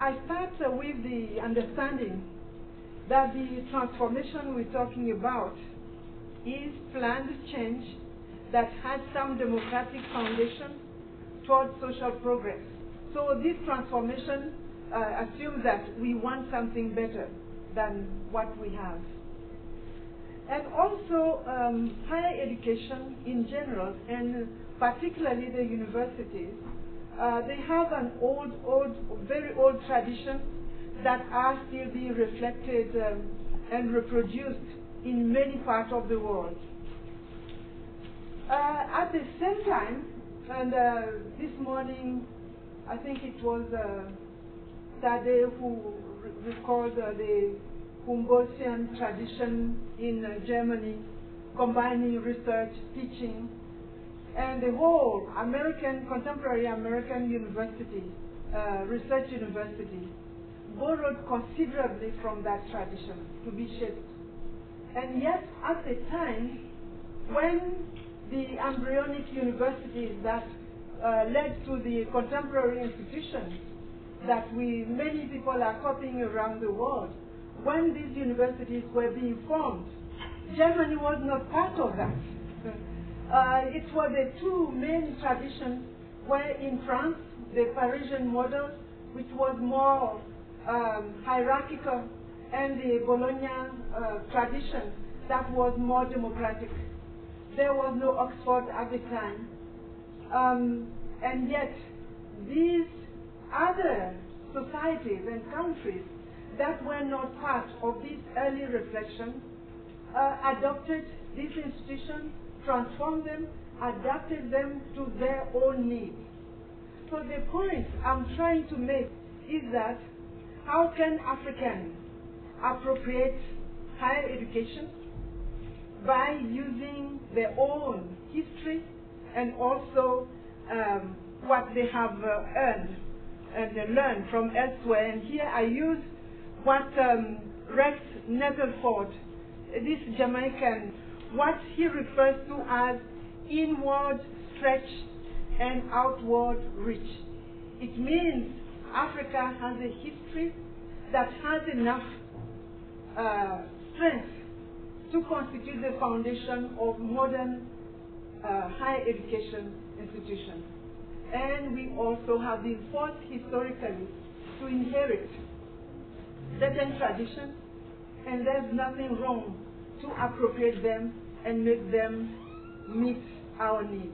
I start with the understanding that the transformation we're talking about is planned change that has some democratic foundation towards social progress. So this transformation assumes that we want something better than what we have. And also higher education in general, and particularly the universities, they have an very old tradition that are still being reflected and reproduced in many parts of the world. At the same time, and this morning, I think it was Tade who recalled the Humboldtian tradition in Germany, combining research, teaching, and the whole contemporary American university, research university, borrowed considerably from that tradition to be shaped. And yet, at the time, when the embryonic universities that led to the contemporary institutions that many people are copying around the world, when these universities were being formed, Germany was not part of that. It was the two main traditions were in France, the Parisian model, which was more hierarchical, and the Bologna tradition that was more democratic. There was no Oxford at the time. And yet, these other societies and countries that were not part of this early reflection adopted these institutions, transformed them, adapted them to their own needs. So the point I'm trying to make is that how can Africans appropriate higher education by using their own history and also what they have earned and learned from elsewhere. And here I use what Rex Netherford, this Jamaican, what he refers to as inward stretch and outward reach. It means Africa has a history that has enough strength to constitute the foundation of modern higher education institutions. And we also have been forced historically to inherit certain traditions, and there's nothing wrong to appropriate them and make them meet our needs.